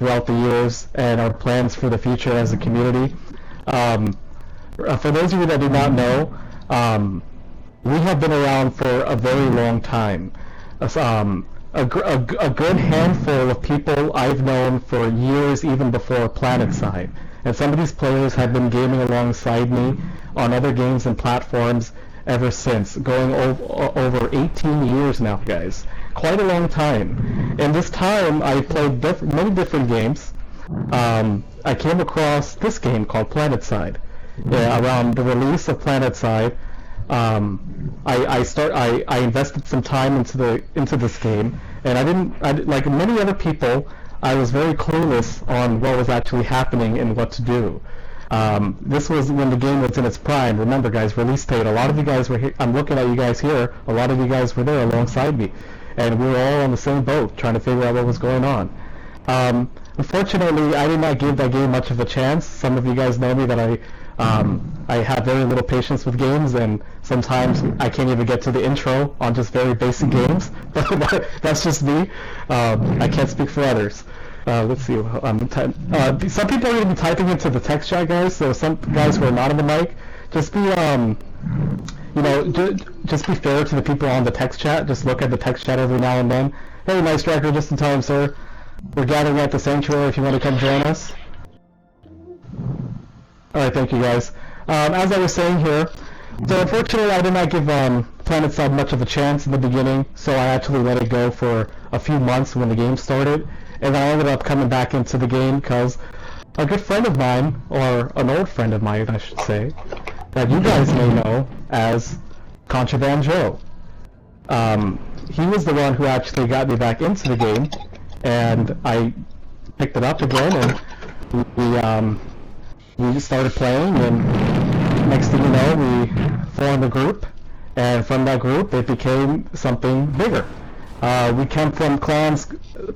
throughout the years and our plans for the future as a community. For those of you that do not know, we have been around for a very long time. A good handful of people I've known for years, even before PlanetSide. And some of these players have been gaming alongside me on other games and platforms ever since, going over 18 years now, guys. Quite a long time. In this time, I played many different games. I came across this game called PlanetSide. Around the release of PlanetSide, I invested some time into this game, and like many other people, I was very clueless on what was actually happening and what to do. This was when the game was in its prime. Remember, guys, release date. A lot of you guys were here. I'm looking at you guys here. A lot of you guys were there alongside me, and we were all on the same boat trying to figure out what was going on. Unfortunately, I did not give that game much of a chance. Some of you guys know me that I have very little patience with games, and sometimes I can't even get to the intro on just very basic games. But that's just me. I can't speak for others. Let's see. Some people are going to be typing into the text chat, guys. So some guys who are not on the mic, just be just be fair to the people on the text chat. Just look at the text chat every now and then. Hey, nice striker, just in time, sir. We're gathering at the sanctuary if you want to come join us. Alright, thank you guys. As I was saying here, so unfortunately I did not give PlanetSide much of a chance in the beginning, so I actually let it go for a few months when the game started, and I ended up coming back into the game because a good friend of mine, or an old friend of mine I should say, that you guys may know as Contraband Joe. He was the one who actually got me back into the game, and I picked it up again, and we started playing, and next thing you know, we formed a group, and from that group, it became something bigger. We came from clans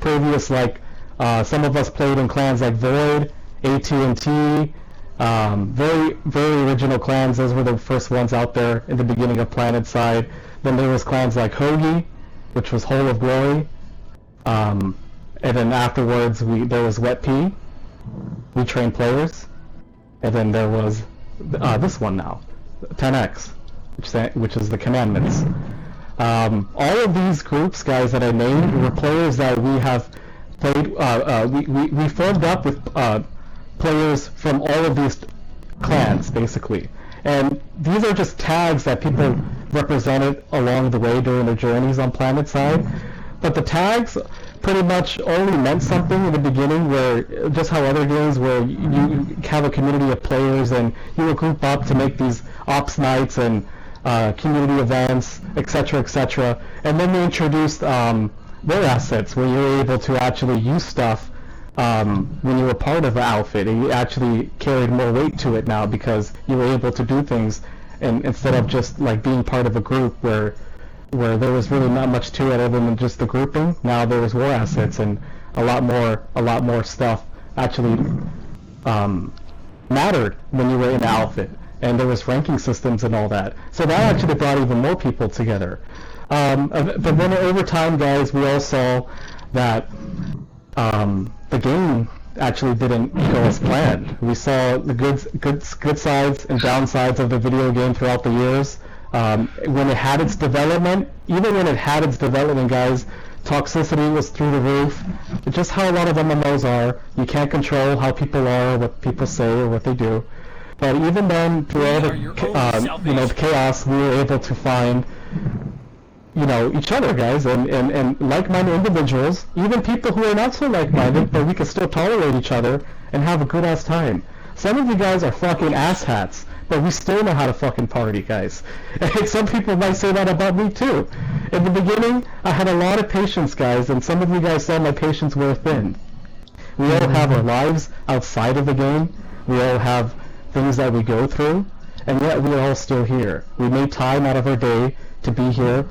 previous, like some of us played in clans like Void, AT&T, very original clans. Those were the first ones out there in the beginning of PlanetSide. Then there was clans like Hoagie, which was Whole of Glory, and then afterwards there was Wet P. We trained players. And then there was this one now, 10X, which is the Commandments. All of these groups, guys, that I named were players that we have played. We formed up with players from all of these clans, basically. And these are just tags that people represented along the way during their journeys on PlanetSide. But the tags pretty much only meant something in the beginning, where just how other games where you have a community of players and you will group up to make these ops nights and community events, etc., etc. And then they introduced their assets, where you're able to actually use stuff when you were part of an outfit, and you actually carried more weight to it now because you were able to do things, and instead of just like being part of a group where there was really not much to it other than just the grouping. Now there was war assets and a lot more stuff actually mattered when you were in the outfit, and there was ranking systems and all that. So that actually brought even more people together. But then over time, guys, we all saw that the game actually didn't go as planned. We saw the good sides and downsides of the video game throughout the years. When it had its development, even when it had its development, guys, toxicity was through the roof. It's just how a lot of MMOs are. You can't control how people are, what people say, or what they do. But even then, through all the chaos, we were able to find each other, guys, and like-minded individuals, even people who are not so like-minded, but we can still tolerate each other and have a good-ass time. Some of you guys are fucking asshats, but we still know how to fucking party, guys. And some people might say that about me, too. In the beginning, I had a lot of patience, guys, and some of you guys saw my patience wear thin. We all have our lives outside of the game. We all have things that we go through, and yet we are all still here. We made time out of our day to be here,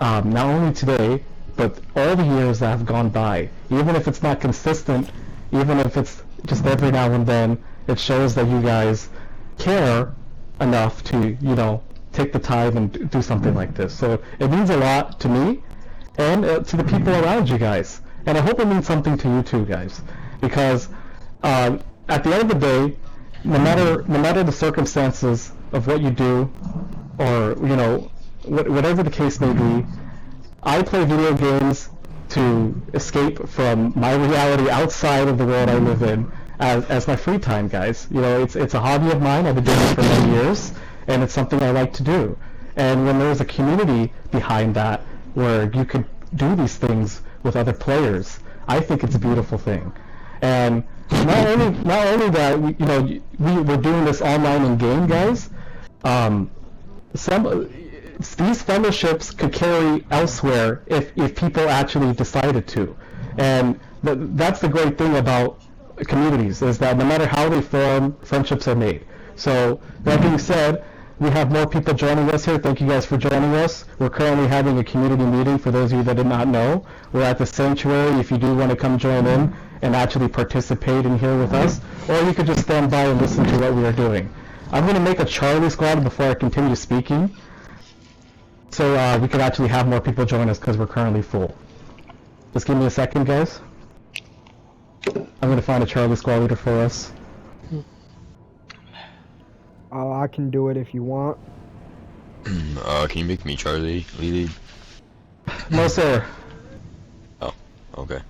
not only today, but all the years that have gone by. Even if it's not consistent, even if it's just every now and then, it shows that you guys care enough to, take the time and do something like this. So it means a lot to me and to the people around you guys. And I hope it means something to you too, guys. because at the end of the day, no matter the circumstances of what you do, or whatever the case may be, I play video games to escape from my reality outside of the world I live in as my free time, guys. It's a hobby of mine. I've been doing it for many years, and it's something I like to do. And when there's a community behind that where you could do these things with other players, I think it's a beautiful thing. And not only that, we're doing this online in game, guys. These fellowships could carry elsewhere if people actually decided to. And that's the great thing about communities, is that no matter how they form, friendships are made. So that being said, we have more people joining us here. Thank you guys for joining us. We're currently having a community meeting. For those of you that did not know, we're at the sanctuary. If you do want to come join in and actually participate in here with us, or you could just stand by and listen to what we are doing. I'm going to make a Charlie squad before I continue speaking, so we could actually have more people join us because we're currently full. Just give me a second, guys. I'm going to find a Charlie squad leader for us. I can do it if you want. Can you make me Charlie lead? No, sir. Oh, okay.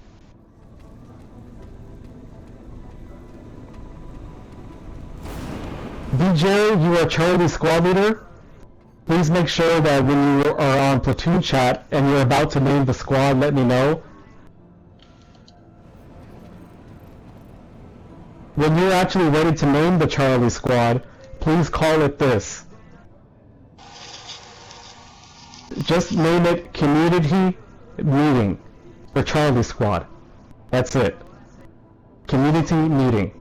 DJ, you are Charlie squad leader. Please make sure that when you are on platoon chat and you're about to name the squad, let me know. When you're actually ready to name the Charlie squad, please call it this. Just name it Community Meeting for Charlie Squad. That's it. Community Meeting.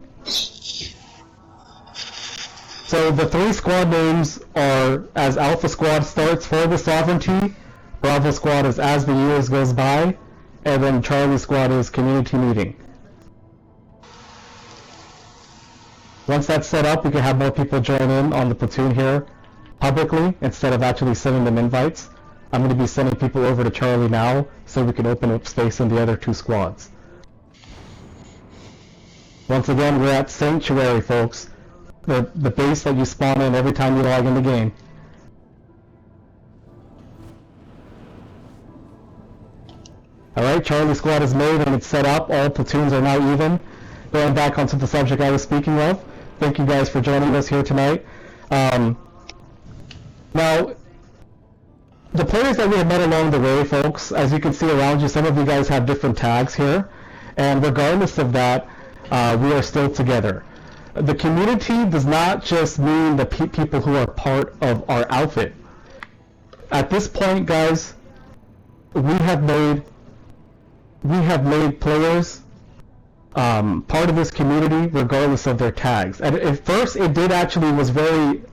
So the 3 squad names are as Alpha Squad starts for the Sovereignty, Bravo Squad is as the years goes by, and then Charlie Squad is Community Meeting. Once that's set up, we can have more people join in on the platoon here publicly instead of actually sending them invites. I'm going to be sending people over to Charlie now so we can open up space in the other 2 squads. Once again, we're at Sanctuary, folks. The base that you spawn in every time you log in the game. Alright, Charlie Squad is made and it's set up. All platoons are now even. Going back onto the subject I was speaking of. Thank you guys for joining us here tonight. Now, the players that we have met along the way, folks, as you can see around you, some of you guys have different tags here. And regardless of that, we are still together. The community does not just mean the people who are part of our outfit. At this point, guys, we have made players part of this community regardless of their tags. And at first it was very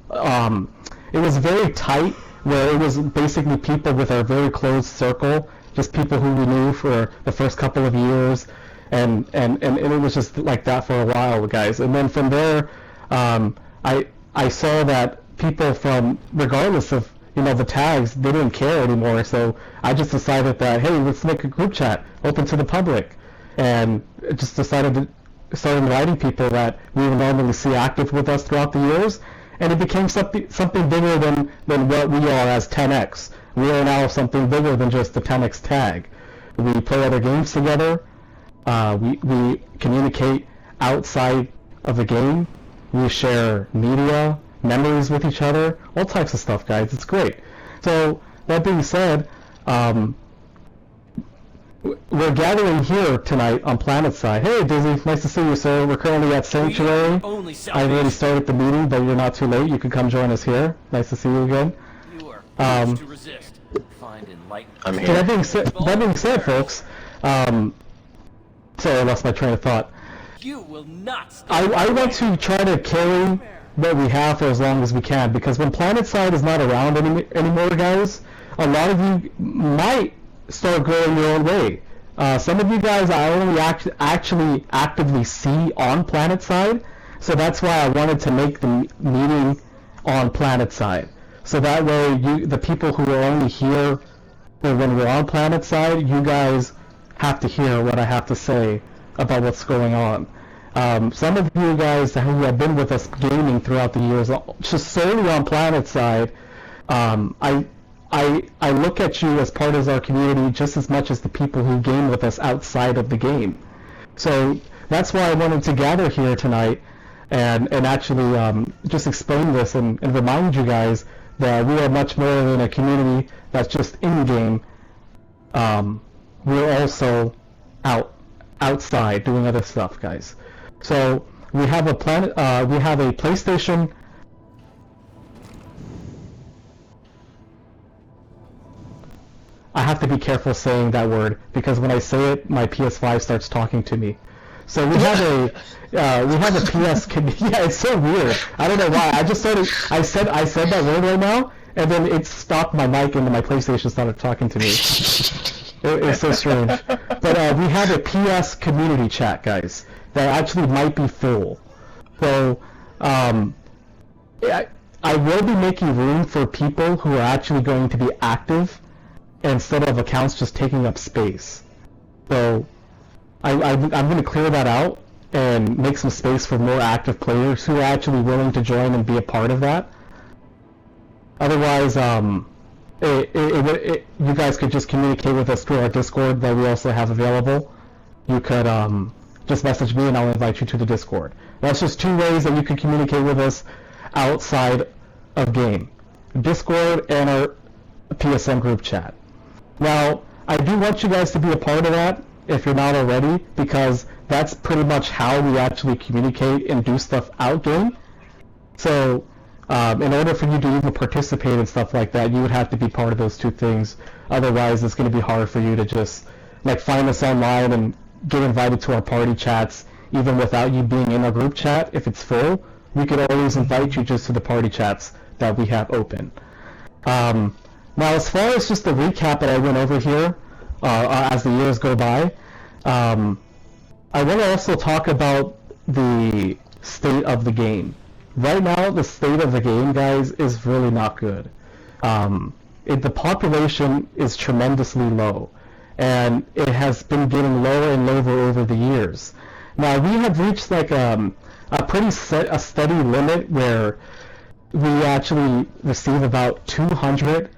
tight, where it was basically people with a very closed circle, just people who we knew for the first couple of years, and it was just like that for a while, guys. And then from there, I saw that people from, regardless of the tags, they didn't care anymore. So I just decided that, hey, let's make a group chat open to the public, and just decided to start inviting people that we would normally see active with us throughout the years, and it became something bigger than what we are as 10X. We are now something bigger than just the 10X tag. We play other games together. We communicate outside of the game. We share media, memories with each other, all types of stuff, guys. It's great. So that being said, we're gathering here tonight on PlanetSide. Hey, Dizzy, nice to see you, sir. We're currently at Sanctuary. I've already started the meeting, but you're not too late. You can come join us here. Nice to see you again. You are to resist. Find enlightenment. I'm here. So that being said, folks, sorry, I lost my train of thought. You will not stay I want to try to carry what we have for as long as we can, because when PlanetSide is not around anymore, guys, a lot of you might start growing your own way. Some of you guys I only actually actively see on PlanetSide, so that's why I wanted to make the meeting on PlanetSide. So that way, the people who are only here when we're on PlanetSide, you guys have to hear what I have to say about what's going on. Some of you guys who have been with us gaming throughout the years, just solely on Planet side, I look at you as part of our community just as much as the people who game with us outside of the game. So that's why I wanted to gather here tonight and actually just explain this and remind you guys that we are much more than a community that's just in-game. We're also outside doing other stuff, guys. So we have a PlayStation. I have to be careful saying that word because when I say it, my PS5 starts talking to me. So we have a PS. Yeah, it's so weird. I don't know why. I said that word right now, and then it stopped my mic and my PlayStation started talking to me. It's so strange. But we have a PS community chat, guys, that actually might be full. So I will be making room for people who are actually going to be active instead of accounts just taking up space. So I'm going to clear that out and make some space for more active players who are actually willing to join and be a part of that. Otherwise, you guys could just communicate with us through our Discord that we also have available. You could just message me and I'll invite you to the Discord. That's just two ways that you can communicate with us outside of game. Discord and our PSN group chat. Now, I do want you guys to be a part of that if you're not already, because that's pretty much how we actually communicate and do stuff out game. So in order for you to even participate in stuff like that, you would have to be part of those two things. Otherwise, it's going to be hard for you to just like find us online and get invited to our party chats, even without you being in our group chat. If it's full, we could always invite you just to the party chats that we have open. Now, as far as just the recap that I went over here as the years go by, I want to also talk about the state of the game. Right now, the state of the game, guys, is really not good. The population is tremendously low, and it has been getting lower and lower over the years. Now, we have reached like a steady limit where we actually receive about 200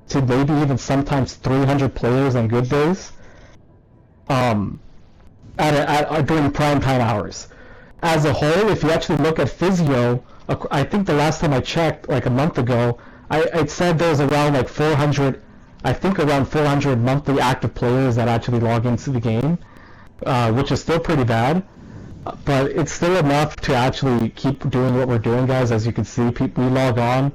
to maybe even sometimes 300 players on good days during prime time hours. As a whole, if you actually look at Physio, I think the last time I checked, like a month ago, it said there was around like 400, I think around 400 monthly active players that actually log into the game, which is still pretty bad, but it's still enough to actually keep doing what we're doing, guys. As you can see, we log on,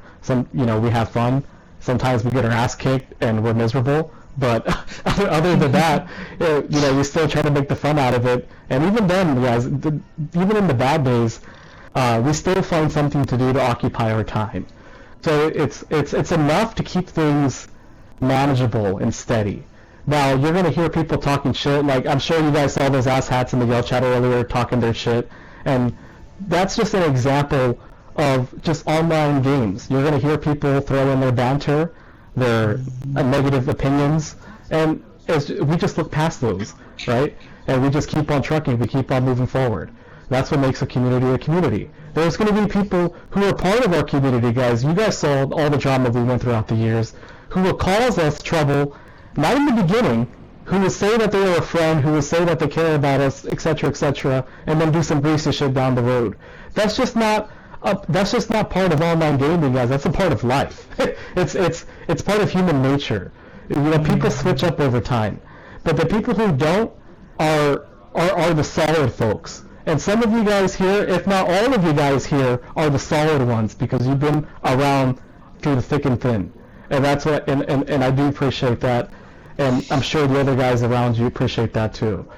we have fun. Sometimes we get our ass kicked and we're miserable, but other than that, we still try to make the fun out of it. And even then, guys, even in the bad days, we still find something to do to occupy our time. So it's enough to keep things manageable and steady. Now, you're going to hear people talking shit, like I'm sure you guys saw those asshats in the Yell chat earlier talking their shit, and that's just an example of just online games. You're going to hear people throw in their banter, their negative opinions, and we just look past those, right? And we just keep on trucking, we keep on moving forward. That's what makes a community. There's going to be people who are part of our community, guys. You guys saw all the drama we went throughout the years, who will cause us trouble, not in the beginning, who will say that they are a friend, who will say that they care about us, etc., and then do some greasy shit down the road. That's just not part of online gaming, guys. That's a part of life. It's part of human nature. People switch up over time, but the people who don't are the solid folks. And some of you guys here, if not all of you guys here, are the solid ones because you've been around through the thick and thin. And that's what, and I do appreciate that. And I'm sure the other guys around you appreciate that too.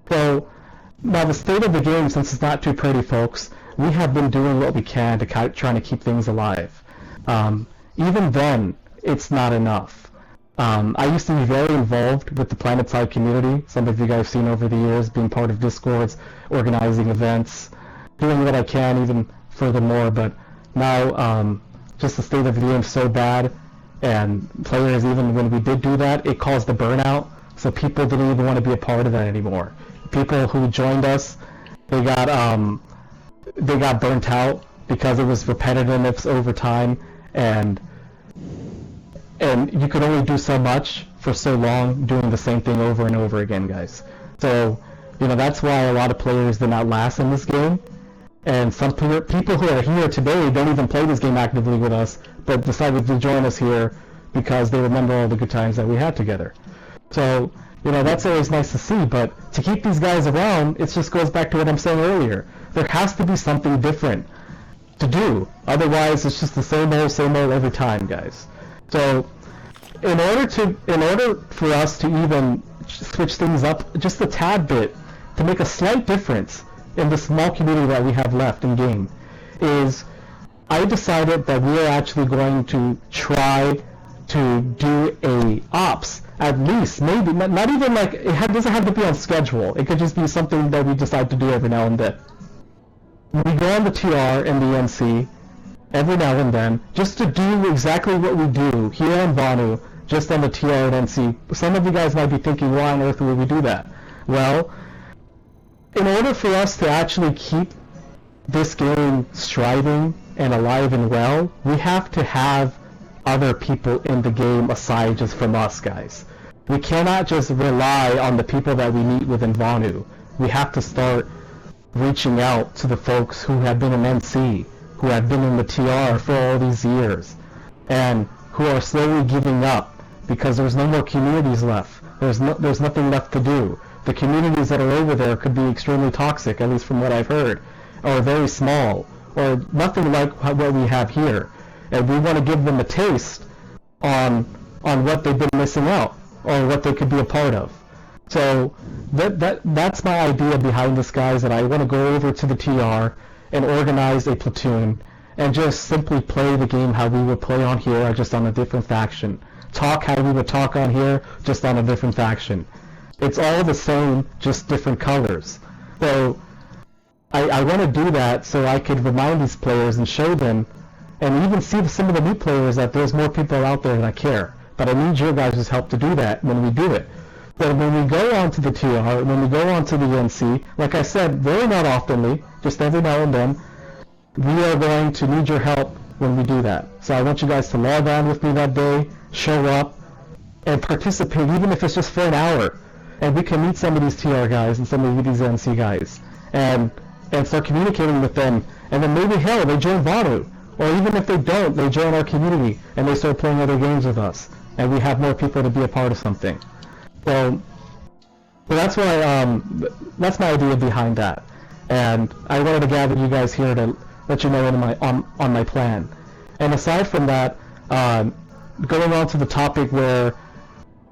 So now the state of the game, since it's not too pretty, folks, we have been doing what we can to trying to keep things alive. Even then, it's not enough. I used to be very involved with the PlanetSide community. Some of you guys have seen over the years, being part of Discords, organizing events, doing what I can even furthermore. But now, just the state of the game is so bad, and players, even when we did do that, it caused the burnout. So people didn't even want to be a part of that anymore. people who joined us, they got burnt out because it was repetitive over time, and you could only do so much for so long doing the same thing over and over again, guys. So, that's why a lot of players did not last in this game. And some people who are here today don't even play this game actively with us, but decided to join us here because they remember all the good times that we had together. So, that's always nice to see, but to keep these guys around, it just goes back to what I'm saying earlier. There has to be something different to do. Otherwise, it's just the same old every time, guys. So, in order for us to even switch things up just a tad bit, to make a slight difference in the small community that we have left in game, is I decided that we are actually going to try to do a ops, at least, maybe, not even like, doesn't have to be on schedule, it could just be something that we decide to do every now and then. We go on the TR and the NC every now and then, just to do exactly what we do here on Vanu, just on the TR and NC. Some of you guys might be thinking, why on earth would we do that? Well, in order for us to actually keep this game striving and alive and well, we have to have other people in the game aside just from us, guys. We cannot just rely on the people that we meet within Vanu. We have to start reaching out to the folks who have been in NC, who have been in the TR for all these years, and who are slowly giving up because there's no more communities left. There's nothing left to do. The communities that are over there could be extremely toxic, at least from what I've heard, or very small, or nothing like what we have here. And we want to give them a taste on what they've been missing out, or what they could be a part of. So that's my idea behind this, guys, that I want to go over to the TR and organize a platoon and just simply play the game how we would play on here, just on a different faction. Talk how we would talk on here, just on a different faction. It's all the same, just different colors. So I want to do that so I could remind these players and show them, and even see some of the new players, that there's more people out there that care. But I need your guys' help to do that when we do it. So when we go on to the TR, when we go on to the NC, like I said, very not oftenly, just every now and then, we are going to need your help when we do that. So I want you guys to log on with me that day, show up, and participate, even if it's just for an hour. And we can meet some of these TR guys and some of these NC guys, and start communicating with them. And then maybe, hell, they join Vanu. Or even if they don't, they join our community, and they start playing other games with us. And we have more people to be a part of something. So that's why, that's my idea behind that. And I wanted to gather you guys here to let you know on my plan. And aside from that, going on to the topic where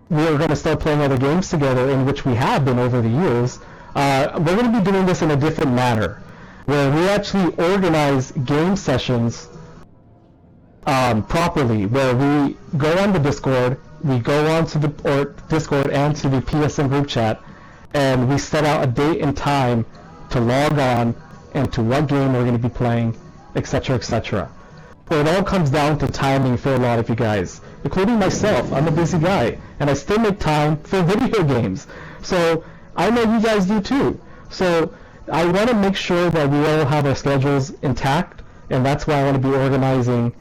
we're going to start playing other games together, in which we have been over the years, we're going to be doing this in a different manner, where we actually organize game sessions properly, where we go on the Discord, we go on to the Discord and to the PSN group chat, and we set out a date and time to log on and to what game we're going to be playing, etc., etc. So it all comes down to timing for a lot of you guys, including myself. I'm a busy guy, and I still make time for video games. So I know you guys do too. So I want to make sure that we all have our schedules intact, and that's why I want to be organizing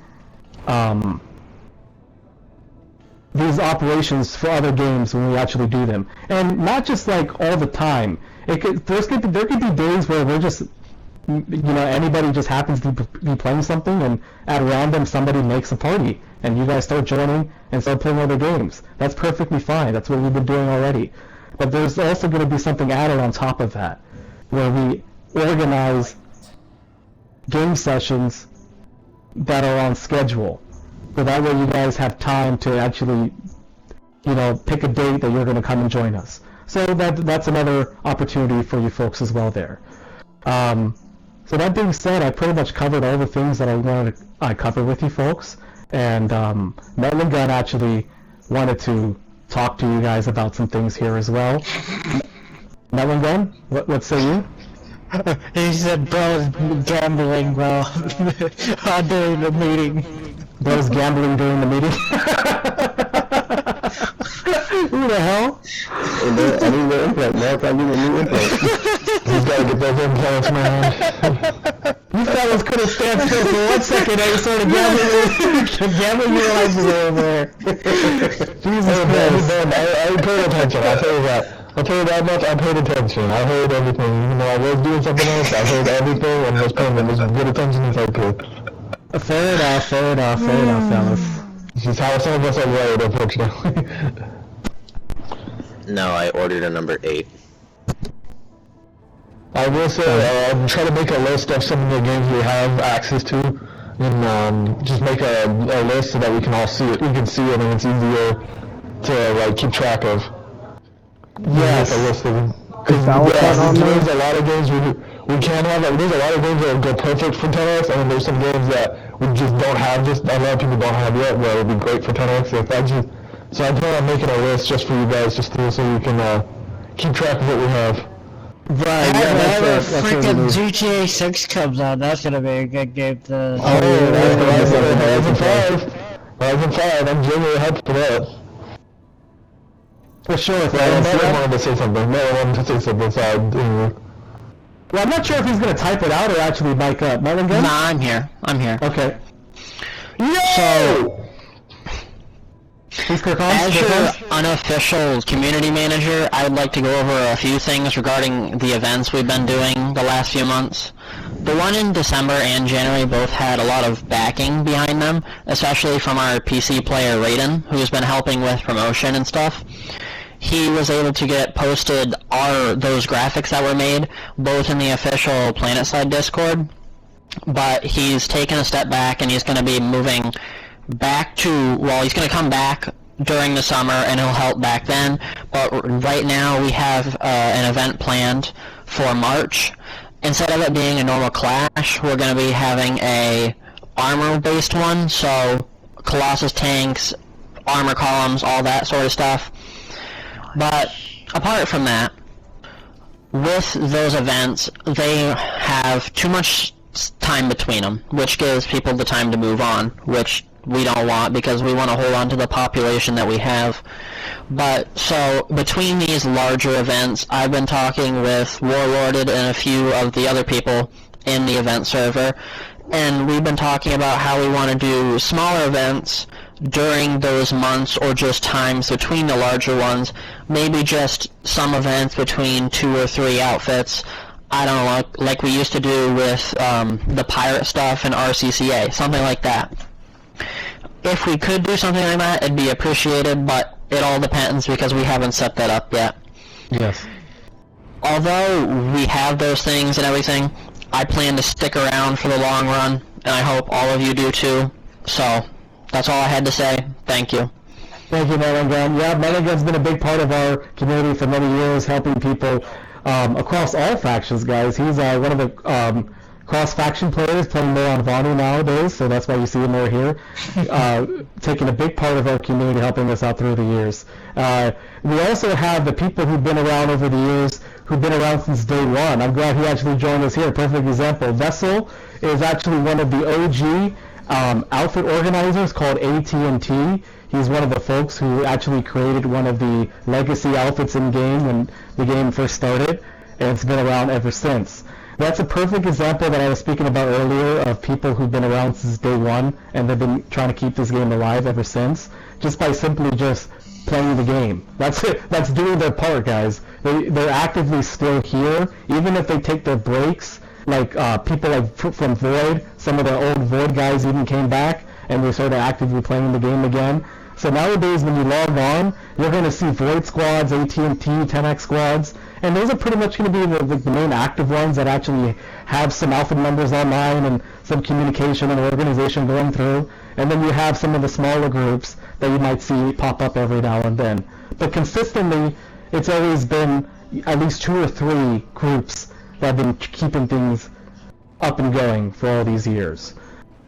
these operations for other games when we actually do them, and not just like all the time. There could be days where we're just, anybody just happens to be playing something, and at random somebody makes a party, and you guys start joining and start playing other games. That's perfectly fine. That's what we've been doing already. But there's also going to be something added on top of that, where we organize game sessions that are on schedule. So that way you guys have time to actually, pick a date that you're going to come and join us. So that's another opportunity for you folks as well there. So that being said, I pretty much covered all the things that I wanted to cover with you folks. And Metlin Gun actually wanted to talk to you guys about some things here as well. Metlin Gun, what say you? He said bro's gambling, bro, during the meeting. Bro's gambling during the meeting? Who the hell? I need the implant, Mark. I need a new implant. He's got to get those implants, man. You fellas couldn't stand still for 1 second. I started gambling your lives away over there. Jesus Christ. I paid attention. I'll tell you that. I'll tell you that much. I paid attention. I heard everything. Even though I was doing something else, I heard everything and was paying as good attention as I could. Fair enough, fellas. This is how some of us are wired, unfortunately. No, I ordered a number 8. I will say, try to make a list of some of the games we have access to, and just make a list so that we can all see it. We can see it, and it's easier to like keep track of. Yes. Make a list of them. Is Battlefront on there? There's a lot of games we can have. There's a lot of games that would go perfect for 10x, and then there's some games that we just don't have. Just a lot of people don't have yet, where it would be great for 10x. So I plan on making a list just for you guys, just so you can keep track of what we have. Right, Whenever that's freaking GTA 6 comes out, that's gonna be a good game to... Horizon 5, I'm genuinely hyped for that. For sure, I wanted to say something. Well, I'm not sure if he's going to type it out or actually mic up. Marlon, go? Nah, I'm here. Okay. So... As your unofficial community manager, I would like to go over a few things regarding the events we've been doing the last few months. The one in December and January both had a lot of backing behind them, especially from our PC player Raiden, who's been helping with promotion and stuff. He was able to get posted those graphics that were made, both in the official PlanetSide Discord, but he's taken a step back and he's going to be moving back to, well, he's going to come back during the summer and he'll help back then, but right now we have an event planned for March. Instead of it being a normal clash, we're going to be having a armor-based one, so Colossus tanks, armor columns, all that sort of stuff. But apart from that, with those events, they have too much time between them, which gives people the time to move on, which we don't want because we want to hold on to the population that we have. But so between these larger events, I've been talking with Warlorded and a few of the other people in the event server, and we've been talking about how we want to do smaller events during those months or just times between the larger ones, maybe just some events between 2 or 3 outfits. I don't know, like we used to do with the pirate stuff and RCCA, something like that. If we could do something like that, it'd be appreciated, but it all depends because we haven't set that up yet. Yes. Although we have those things and everything, I plan to stick around for the long run, and I hope all of you do too. So, that's all I had to say. Thank you. Thank you, Mellingun. Yeah, Mellingun's been a big part of our community for many years, helping people across all factions, guys. He's one of the cross-faction players playing more on Vanu nowadays, so that's why you see him more here, taking a big part of our community, helping us out through the years. We also have the people who've been around over the years, who've been around since day one. I'm glad he actually joined us here. Perfect example. Vessel is actually one of the OG outfit organizers called AT&T. He's one of the folks who actually created one of the legacy outfits in game when the game first started, and it's been around ever since. That's a perfect example that I was speaking about earlier of people who've been around since day one and they've been trying to keep this game alive ever since, just by simply just playing the game. That's it. That's doing their part, guys. They're actively still here, even if they take their breaks. Like people like from Void, some of the old Void guys even came back and they're sort of actively playing the game again. So nowadays when you log on, you're going to see Void squads, AT&T, 10X squads, and those are pretty much going to be the main active ones that actually have some alpha members online and some communication and organization going through. And then you have some of the smaller groups that you might see pop up every now and then. But consistently, it's always been at least 2 or 3 groups that have been keeping things up and going for all these years.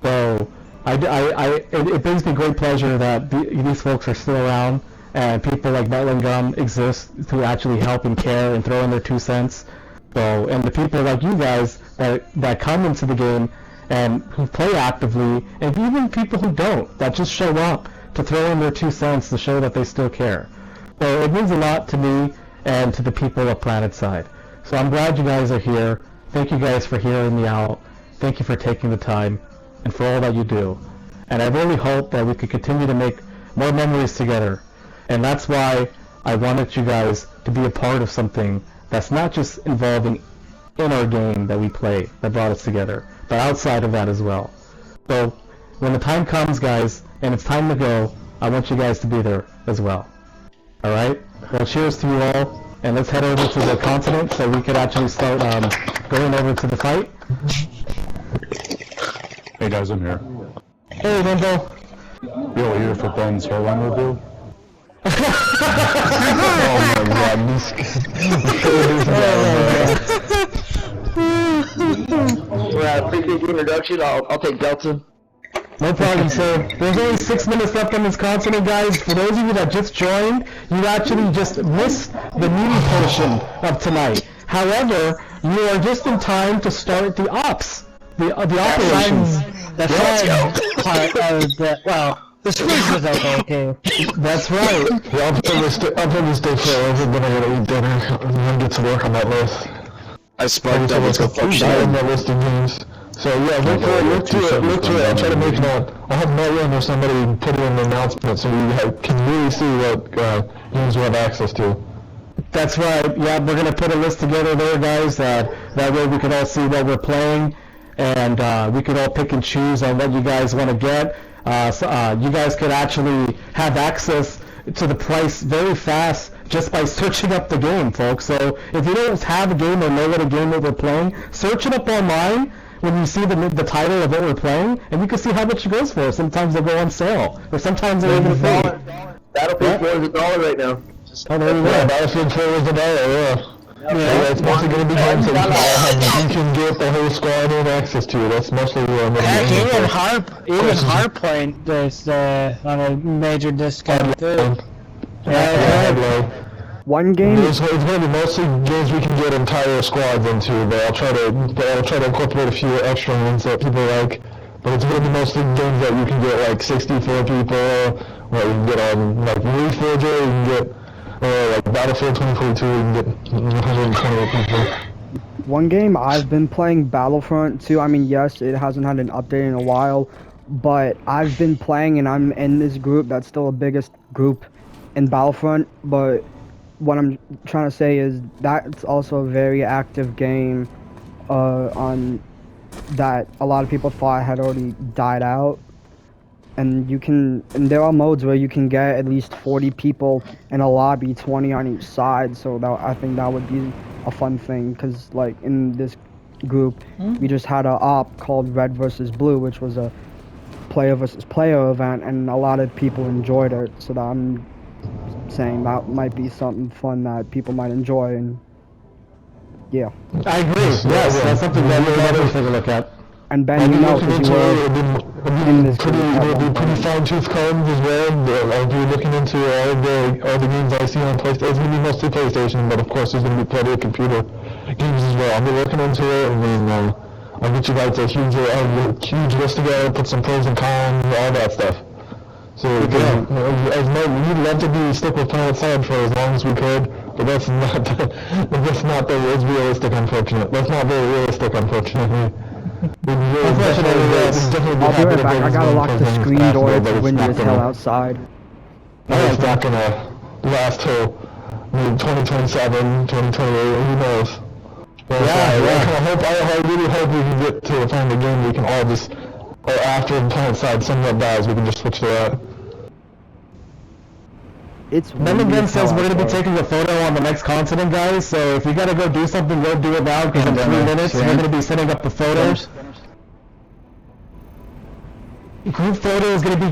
So it brings me great pleasure that these folks are still around, and people like Mellingun exist to actually help and care and throw in their 2 cents. So, and the people like you guys that come into the game and who play actively, and even people who don't, that just show up to throw in their 2 cents to show that they still care. So it means a lot to me and to the people of PlanetSide. So I'm glad you guys are here. Thank you guys for hearing me out. Thank you for taking the time and for all that you do. And I really hope that we could continue to make more memories together. And that's why I wanted you guys to be a part of something that's not just involving in our game that we play that brought us together, but outside of that as well. So when the time comes, guys, and it's time to go, I want you guys to be there as well. Alright? Well, cheers to you all, and let's head over to the continent so we could actually start going over to the fight. Hey guys, I'm here. Hey, Limbo. Yo, here for Ben's hairline review. Oh my god, this Pretty big introduction. I'll take Delta. No problem, sir. There's only 6 minutes left on this continent, guys. For those of you that just joined, you actually just missed the meaty portion of tonight. However, you are just in time to start the ops, the operations. That's part of the, well, the squeeze was okay. That's right. Yeah, I'll probably stay for over, then I'm gonna eat dinner. I'm gonna get to work on that list. I sparked up. Let's go fuck on that list of games. So yeah, look to it. I'll try to make it on. I'll have Marion or somebody put it in the announcement so we can really see what games we have access to. That's right. Yeah, we're gonna put a list together there, guys. That way we can all see what we're playing, and we could all pick and choose on what you guys want to get. You guys could actually have access to the price very fast just by searching up the game, folks. So if you don't have a game or know what a game that we're playing, search it up online when you see the title of what we're playing, and you can see how much it goes for. Sometimes they go on sale, or sometimes they're even free. Battlefield 4 is $1 right now. Oh, there you go. Battlefield 4 is $1, yeah. Yeah, it's mostly going to be games that you can get the whole squad in access to. That's mostly what I'm going to be Even Hardpoint is on a major discount too. One game. It's going to be mostly games we can get entire squads into, but I'll try to incorporate a few extra ones that people like. But it's going to be mostly games that you can get like 64 people, or you can get on like Reforger, you can get like Battlefield 2042, you can get 128 people. One game I've been playing, Battlefront 2. I mean, yes, it hasn't had an update in a while, but I've been playing and I'm in this group that's still the biggest group in Battlefront. But what I'm trying to say is that's also a very active game on that a lot of people thought had already died out. And there are modes where you can get at least 40 people in a lobby, 20 on each side. So I think that would be a fun thing, because like in this group, we just had a op called Red versus Blue, which was a player versus player event, and a lot of people enjoyed it. So that I'm saying that might be something fun that people might enjoy, and yeah. I agree. Yes, that's something that we'll definitely take a look at. And Ben, you know, because you were in this group. It'll be pretty fine-tooth combs as well. I'll be looking into all the games I see on PlayStation. It's going to be mostly PlayStation, but of course there's going to be plenty of computer games as well. I'll be looking into it, and then I'll get you guys a huge list together, put some pros and cons, all that stuff. So we'd love to stick with PlanetSide for as long as we could, but that's not as realistic, unfortunately. That's not very realistic, unfortunately. I'll be right back. I gotta lock the screen door. It's windy as hell outside. It's not gonna last till 2027, 2028, who knows? I really hope we can get to find a game we can all just, or after PlanetSide somewhat dies, we can just switch to that. Ben again says we're going to be taking a photo on the next continent, guys, so if you got to go do something, go do it now, because in 3 minutes we're going to be setting up the photos. Group photo is going to be